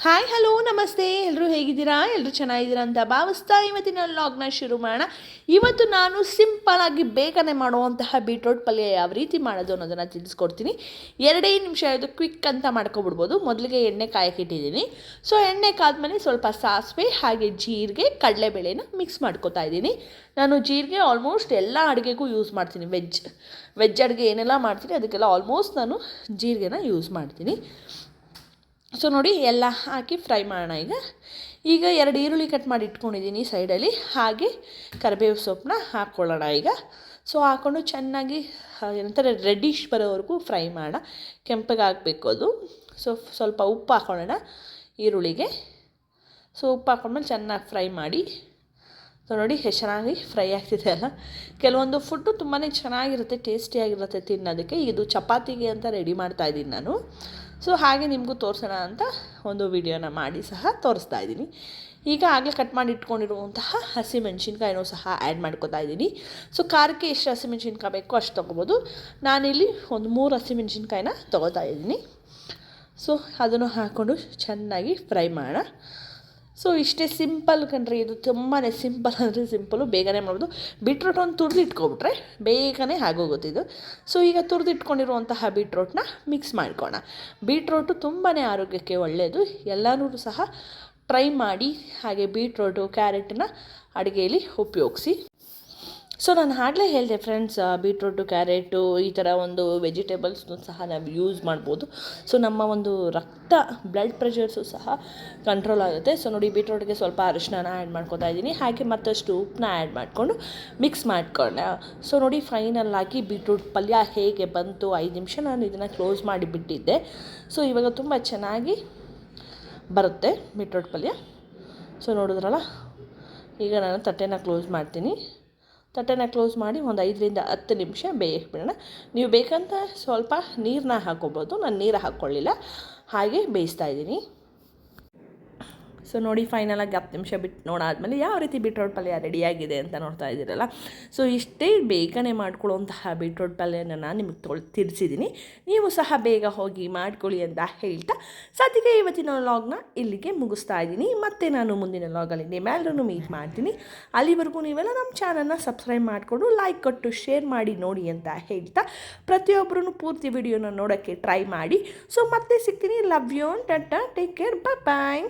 Hi hello ನಮಸ್ತೆ, ಎಲ್ಲರೂ ಹೇಗಿದ್ದೀರಾ? ಎಲ್ಲರೂ ಚೆನ್ನಾಗಿದ್ದೀರಾ ಅಂತ ಭಾವಿಸ್ತಾ ಇವತ್ತಿನ ವ್ಲಾಗ್ನ ಶುರು ಮಾಡೋಣ. ಇವತ್ತು ನಾನು ಸಿಂಪಲ್ಲಾಗಿ ಬೇಗನೆ ಮಾಡುವಂತಹ ಬೀಟ್ರೋಟ್ ಪಲ್ಯ ಯಾವ ರೀತಿ ಮಾಡೋದು ಅನ್ನೋದನ್ನು ತಿಳಿಸ್ಕೊಡ್ತೀನಿ. 2 ನಿಮಿಷ ಇದು ಕ್ವಿಕ್ ಅಂತ ಮಾಡ್ಕೊಬಿಡ್ಬೋದು. ಮೊದಲಿಗೆ ಎಣ್ಣೆ ಕಾಯಕ್ಕಿಟ್ಟಿದ್ದೀನಿ. ಸೊ ಎಣ್ಣೆ ಕಾದ್ಮೇಲೆ ಸ್ವಲ್ಪ ಸಾಸಿವೆ ಹಾಗೆ ಜೀರಿಗೆ ಕಡಲೆಬೇಳೆನ ಮಿಕ್ಸ್ ಮಾಡ್ಕೊತಾ ಇದ್ದೀನಿ. ನಾನು ಜೀರಿಗೆ ಆಲ್ಮೋಸ್ಟ್ ಎಲ್ಲ ಅಡುಗೆಗೂ ಯೂಸ್ ಮಾಡ್ತೀನಿ. ವೆಜ್ ಅಡುಗೆ ಏನೆಲ್ಲ ಮಾಡ್ತೀನಿ ಅದಕ್ಕೆಲ್ಲ ಆಲ್ಮೋಸ್ಟ್ ನಾನು ಜೀರಿಗೆನ ಯೂಸ್ ಮಾಡ್ತೀನಿ. ಸೊ ನೋಡಿ, ಎಲ್ಲ ಹಾಕಿ ಫ್ರೈ ಮಾಡೋಣ. ಈಗ 2 ಈರುಳ್ಳಿ ಕಟ್ ಮಾಡಿ ಇಟ್ಕೊಂಡಿದ್ದೀನಿ ಸೈಡಲ್ಲಿ. ಹಾಗೆ ಕರಿಬೇವು ಸೊಪ್ಪನ್ನ ಹಾಕ್ಕೊಳ್ಳೋಣ ಈಗ. ಸೊ ಹಾಕ್ಕೊಂಡು ಚೆನ್ನಾಗಿ ಏನಂತಾರೆ ರೆಡ್ಡಿಶ್ ಬರೋವರೆಗೂ ಫ್ರೈ ಮಾಡೋಣ. ಕೆಂಪಗೆ ಆಗಬೇಕು ಅದು. ಸೊ ಸ್ವಲ್ಪ ಉಪ್ಪು ಹಾಕ್ಕೊಳ್ಳೋಣ ಈರುಳ್ಳಿಗೆ. ಸೊ ಉಪ್ಪು ಹಾಕ್ಕೊಂಡ್ಮೇಲೆ ಚೆನ್ನಾಗಿ ಫ್ರೈ ಮಾಡಿ. ಸೊ ನೋಡಿ ಎಷ್ಟು ಚೆನ್ನಾಗಿ ಫ್ರೈ ಆಗ್ತಿದೆ ಅಲ್ಲ. ಕೆಲವೊಂದು ಫುಡ್ಡು ತುಂಬಾ ಚೆನ್ನಾಗಿರುತ್ತೆ, ಟೇಸ್ಟಿಯಾಗಿರುತ್ತೆ ತಿನ್ನೋದಕ್ಕೆ. ಇದು ಚಪಾತಿಗೆ ಅಂತ ರೆಡಿ ಮಾಡ್ತಾಯಿದ್ದೀನಿ ನಾನು. ಸೊ ಹಾಗೆ ನಿಮಗೂ ತೋರಿಸೋಣ ಅಂತ ಒಂದು ವಿಡಿಯೋನ ಮಾಡಿ ಸಹ ತೋರಿಸ್ತಾ ಇದ್ದೀನಿ. ಈಗ ಆಗಲೇ ಕಟ್ ಮಾಡಿ ಇಟ್ಕೊಂಡಿರುವಂತಹ ಹಸಿಮೆಣ್ಸಿನ್ಕಾಯಿನೂ ಸಹ ಆ್ಯಡ್ ಮಾಡ್ಕೊತಾ ಇದ್ದೀನಿ. ಸೊ ಖಾರಕ್ಕೆ ಎಷ್ಟು ಹಸಿಮೆಣ್ಸಿನ್ಕಾಯಿ ಬೇಕೋ ಅಷ್ಟು ತೊಗೊಬೋದು. ನಾನಿಲ್ಲಿ ಒಂದು 3 ಹಸಿಮೆಣ್ಸಿನ್ಕಾಯಿನ ತೊಗೋತಾ ಇದ್ದೀನಿ. ಸೊ ಅದನ್ನು ಹಾಕ್ಕೊಂಡು ಚೆನ್ನಾಗಿ ಫ್ರೈ ಮಾಡೋಣ. ಸೊ ಇಷ್ಟೇ ಸಿಂಪಲ್ ಕಣ್ರಿ, ಇದು ತುಂಬಾ ಸಿಂಪಲ್ ಅಂದರೆ ಸಿಂಪಲು, ಬೇಗನೆ ಮಾಡ್ಬೋದು. ಬೀಟ್ರೋಟ್ ಒಂದು ತುರಿದು ಇಟ್ಕೊಬಿಟ್ರೆ ಬೇಗನೆ ಆಗೋಗುತ್ತಿದ್ದು. ಸೊ ಈಗ ತುರಿದು ಇಟ್ಕೊಂಡಿರುವಂತಹ ಬೀಟ್ರೋಟ್ನ ಮಿಕ್ಸ್ ಮಾಡ್ಕೊಳ್ಳೋಣ. ಬೀಟ್ರೋಟು ತುಂಬಾ ಆರೋಗ್ಯಕ್ಕೆ ಒಳ್ಳೆಯದು. ಎಲ್ಲನೂ ಸಹ ಟ್ರೈ ಮಾಡಿ. ಹಾಗೆ ಬೀಟ್ರೋಟು ಕ್ಯಾರೆಟನ್ನ ಅಡುಗೆಯಲ್ಲಿ ಉಪಯೋಗಿಸಿ. ಸೊ ನಾನು ಆಗಲೇ ಹೇಳಿದೆ ಫ್ರೆಂಡ್ಸ್, ಬೀಟ್ರೂಟು ಕ್ಯಾರೆಟು ಈ ಥರ ಒಂದು ವೆಜಿಟೇಬಲ್ಸ್ನು ಸಹ ನಾವು ಯೂಸ್ ಮಾಡ್ಬೋದು. ಸೊ ನಮ್ಮ ಒಂದು ಬ್ಲಡ್ ಪ್ರೆಷರ್ಸು ಸಹ ಕಂಟ್ರೋಲ್ ಆಗುತ್ತೆ. ಸೊ ನೋಡಿ, ಬೀಟ್ರೂಟ್ಗೆ ಸ್ವಲ್ಪ ಅರಿಶಿನ ಆ್ಯಡ್ ಮಾಡ್ಕೊತಾ ಇದ್ದೀನಿ. ಹಾಗೆ ಮತ್ತಷ್ಟು ಉಪ್ಪನ್ನ ಆ್ಯಡ್ ಮಾಡಿಕೊಂಡು ಮಿಕ್ಸ್ ಮಾಡ್ಕೊಂಡೆ. ಸೊ ನೋಡಿ, ಫೈನಲ್ಲಾಗಿ ಬೀಟ್ರೂಟ್ ಪಲ್ಯ ಹೇಗೆ ಬಂತು. 5 ನಿಮಿಷ ನಾನು ಇದನ್ನು ಕ್ಲೋಸ್ ಮಾಡಿಬಿಟ್ಟಿದ್ದೆ. ಸೊ ಇವಾಗ ತುಂಬ ಚೆನ್ನಾಗಿ ಬರುತ್ತೆ ಬೀಟ್ರೂಟ್ ಪಲ್ಯ. ಸೊ ನೋಡಿದ್ರಲ್ಲ, ಈಗ ನಾನು ತಟ್ಟೆನ ಕ್ಲೋಸ್ ಮಾಡ್ತೀನಿ. ತಟ್ಟೆನ ಕ್ಲೋಸ್ ಮಾಡಿ ಒಂದು 5 ರಿಂದ 10 ನಿಮಿಷ ಬೇಯಕ್ಕೆ ಬಿಡೋಣ. ನೀವು ಬೇಕಂತ ಸ್ವಲ್ಪ ನೀರನ್ನ ಹಾಕ್ಕೊಬೋದು. ನಾನು ನೀರು ಹಾಕ್ಕೊಳ್ಳಿಲ್ಲ, ಹಾಗೆ ಬೇಯಿಸ್ತಾ ಇದ್ದೀನಿ. ಸೊ ನೋಡಿ, ಫೈನಲಾಗಿ 10 ನಿಮಿಷ ಬಿಟ್ಟು ನೋಡಾದ್ಮೇಲೆ ಯಾವ ರೀತಿ ಬೀಟ್ರೋಟ್ ಪಲ್ಯ ರೆಡಿಯಾಗಿದೆ ಅಂತ ನೋಡ್ತಾ ಇದ್ದೀರಲ್ಲ. ಸೊ ಇಷ್ಟೇ ಬೇಗನೆ ಮಾಡ್ಕೊಳ್ಳುವಂತಹ ಬೀಟ್ರೋಟ್ ಪಲ್ಯನ ನಾನು ನಿಮಗೆ ತಿಳಿಸಿದ್ದೀನಿ. ನೀವು ಸಹ ಬೇಗ ಹೋಗಿ ಮಾಡ್ಕೊಳ್ಳಿ ಅಂತ ಹೇಳ್ತಾ ಸದ್ಯಕ್ಕೆ ಇವತ್ತಿನ ವ್ಲಾಗ್ನ ಇಲ್ಲಿಗೆ ಮುಗಿಸ್ತಾ ಇದ್ದೀನಿ. ಮತ್ತು ನಾನು ಮುಂದಿನ ವ್ಲಾಗಲ್ಲಿ ನಿಮ್ಮೆಲ್ಲರೂ ಮೀಟ್ ಮಾಡ್ತೀನಿ. ಅಲ್ಲಿವರೆಗೂ ನೀವೆಲ್ಲ ನಮ್ಮ ಚಾನಲ್ನ ಸಬ್ಸ್ಕ್ರೈಬ್ ಮಾಡಿಕೊಂಡು ಲೈಕ್ ಕೊಟ್ಟು ಶೇರ್ ಮಾಡಿ ನೋಡಿ ಅಂತ ಹೇಳ್ತಾ ಪ್ರತಿಯೊಬ್ಬರೂ ಪೂರ್ತಿ ವಿಡಿಯೋನ ನೋಡೋಕ್ಕೆ ಟ್ರೈ ಮಾಡಿ. ಸೊ ಮತ್ತೆ ಸಿಗ್ತೀನಿ. Love you, tata, take care, bye.